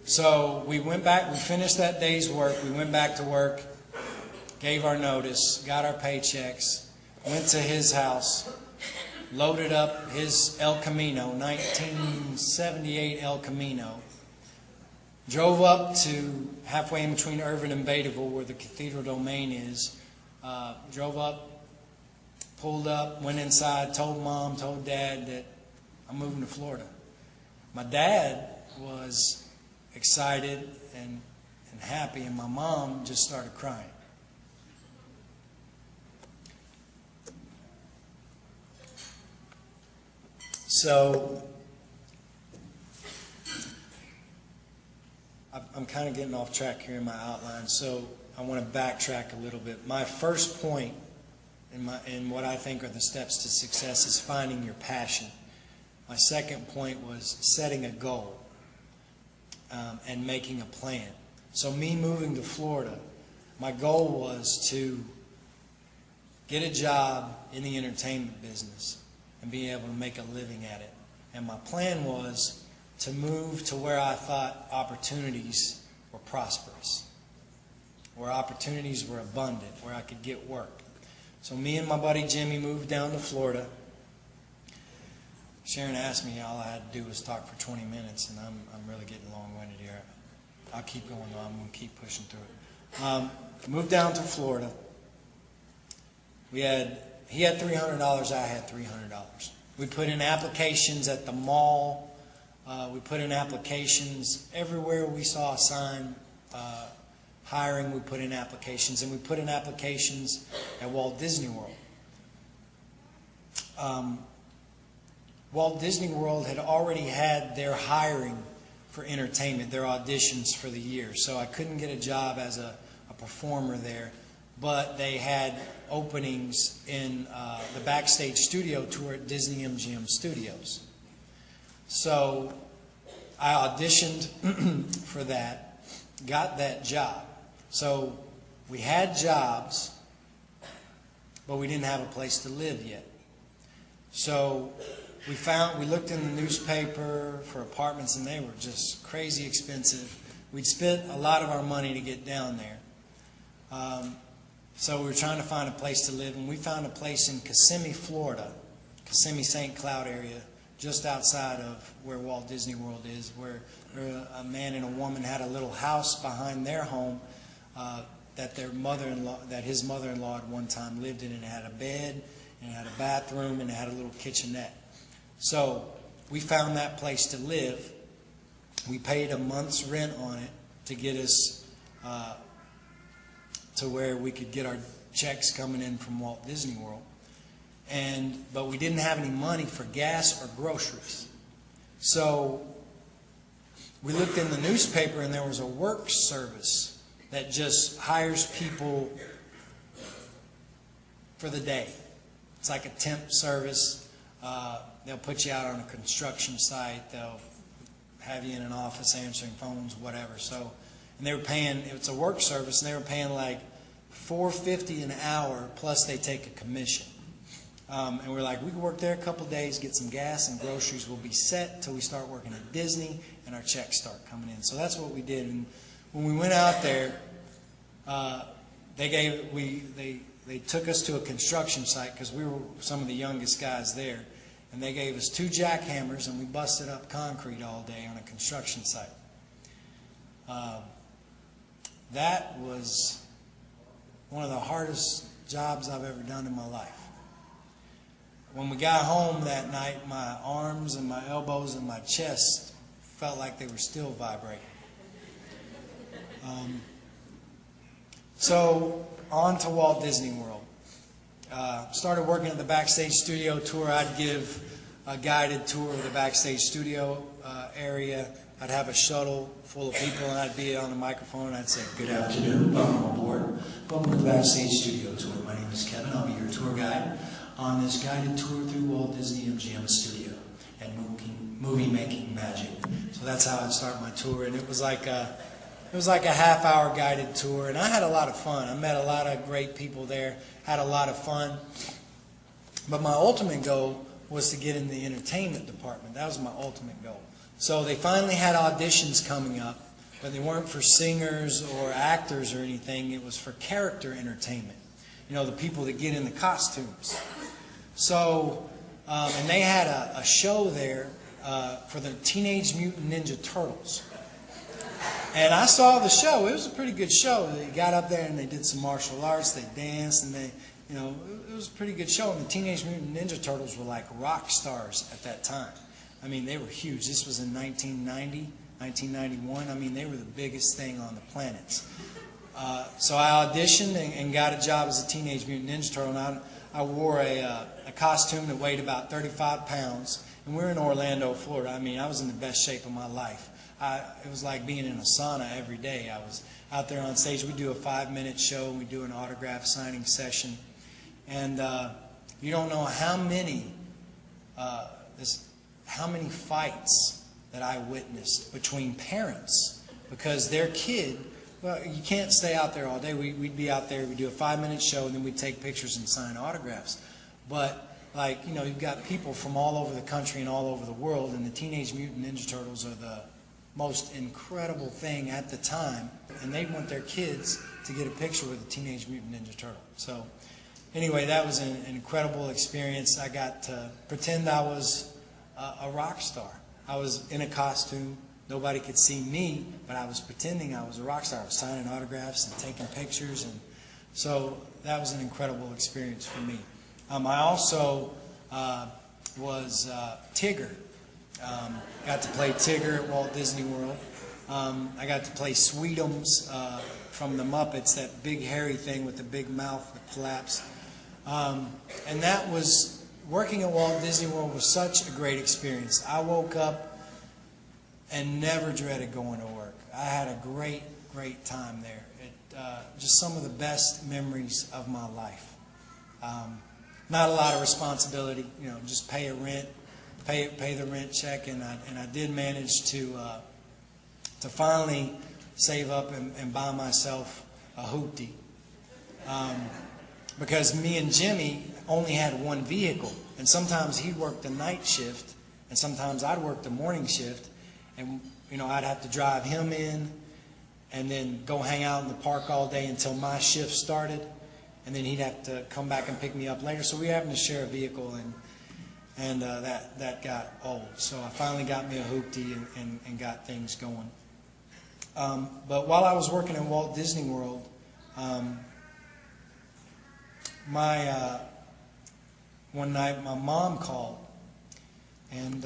So we went back, we finished that day's work, we went back to work, gave our notice, got our paychecks, went to his house, loaded up his El Camino, 1978 El Camino, drove up to halfway in between Irvin and Betaville where the Cathedral Domain is, drove up, pulled up, went inside, told Mom, told Dad that I'm moving to Florida. My dad was excited and happy, and my mom just started crying. So I'm kind of getting off track here in my outline, so I want to backtrack a little bit. My first point in what I think are the steps to success is finding your passion. My second point was setting a goal and making a plan. So me moving to Florida, my goal was to get a job in the entertainment business and be able to make a living at it. And my plan was to move to where I thought opportunities were prosperous, where opportunities were abundant, where I could get work. So me and my buddy Jimmy moved down to Florida. Sharon asked me, all I had to do was talk for 20 minutes, and I'm really getting long-winded here. I'll keep going on. I'm going to keep pushing through it. Moved down to Florida. He had $300, I had $300. We put in applications at the mall. We put in applications everywhere we saw a sign hiring. We put in applications, and we put in applications at Walt Disney World. Walt Disney World had already had their hiring for entertainment, their auditions for the year. So I couldn't get a job as a performer there, but they had openings in the backstage studio tour at Disney MGM Studios. So I auditioned for that, got that job. So we had jobs, but we didn't have a place to live yet. So we looked in the newspaper for apartments, and they were just crazy expensive. We'd spent a lot of our money to get down there. So we were trying to find a place to live, and we found a place in Kissimmee, Florida, Kissimmee, St. Cloud area, just outside of where Walt Disney World is, where a man and a woman had a little house behind their home that his mother-in-law at one time lived in, and it had a bed, and it had a bathroom, and it had a little kitchenette. So we found that place to live. We paid a month's rent on it to get us to where we could get our checks coming in from Walt Disney World. But we didn't have any money for gas or groceries. So we looked in the newspaper, and there was a work service that just hires people for the day. It's like a temp service. They'll put you out on a construction site. They'll have you in an office answering phones, whatever. So, and they were paying, it's a work service, and they were paying like $4.50 an hour, plus they take a commission. And we're like, we can work there a couple of days, get some gas and groceries. We'll be set until we start working at Disney, and our checks start coming in. So that's what we did. And when we went out there, they took us to a construction site because we were some of the youngest guys there. And they gave us 2 jackhammers, and we busted up concrete all day on a construction site. That was one of the hardest jobs I've ever done in my life. When we got home that night, my arms and my elbows and my chest felt like they were still vibrating. So on to Walt Disney World. Started working at the backstage studio tour. I'd give a guided tour of the backstage studio area. I'd have a shuttle full of people, and I'd be on the microphone, and I'd say, "Good afternoon, welcome aboard. Welcome to the backstage studio tour. My name is Kevin. I'll be your tour guide on this guided tour through Walt Disney MGM Studio and movie making magic." So that's how I'd start my tour, and it was like a half-hour guided tour, and I had a lot of fun. I met a lot of great people there, had a lot of fun. But my ultimate goal was to get in the entertainment department. That was my ultimate goal. So they finally had auditions coming up but they weren't for singers or actors or anything. It was for character entertainment. You know, the people that get in the costumes. So, and they had a show there for the Teenage Mutant Ninja Turtles. And I saw the show. It was a pretty good show. They got up there and they did some martial arts. They danced and they, you know, it was a pretty good show. And the Teenage Mutant Ninja Turtles were like rock stars at that time. I mean, they were huge. This was in 1990, 1991. I mean, they were the biggest thing on the planet. So I auditioned and got a job as a Teenage Mutant Ninja Turtle. And I wore a costume that weighed about 35 pounds. And we're in Orlando, Florida. I mean, I was in the best shape of my life. It was like being in a sauna every day. I was out there on stage. We do a 5-minute show. We do an autograph signing session. And you don't know how many fights that I witnessed between parents because their kid, well, you can't stay out there all day. We'd be out there, we'd do a 5-minute show, and then we'd take pictures and sign autographs. But, like, you know, you've got people from all over the country and all over the world, and the Teenage Mutant Ninja Turtles are the most incredible thing at the time, and they want their kids to get a picture with a Teenage Mutant Ninja Turtle. So, anyway, that was an incredible experience. I got to pretend I was a rock star. I was in a costume. Nobody could see me, but I was pretending I was a rock star. I was signing autographs and taking pictures, and so that was an incredible experience for me. I also was Tigger. Got to play Tigger at Walt Disney World. I got to play Sweetums from the Muppets, that big hairy thing with the big mouth that flaps. And that was, working at Walt Disney World was such a great experience. I woke up and never dreaded going to work. I had a great, great time there. Just some of the best memories of my life. Not a lot of responsibility, you know, just pay a rent, pay the rent check, and I did manage to finally save up and buy myself a hoopty. Because me and Jimmy only had one vehicle, and sometimes he'd work the night shift, and sometimes I'd work the morning shift, and you know, I'd have to drive him in and then go hang out in the park all day until my shift started, and then he'd have to come back and pick me up later. So we were having to share a vehicle, and that got old. So I finally got me a hoopty and got things going. But while I was working at Walt Disney World, one night my mom called, and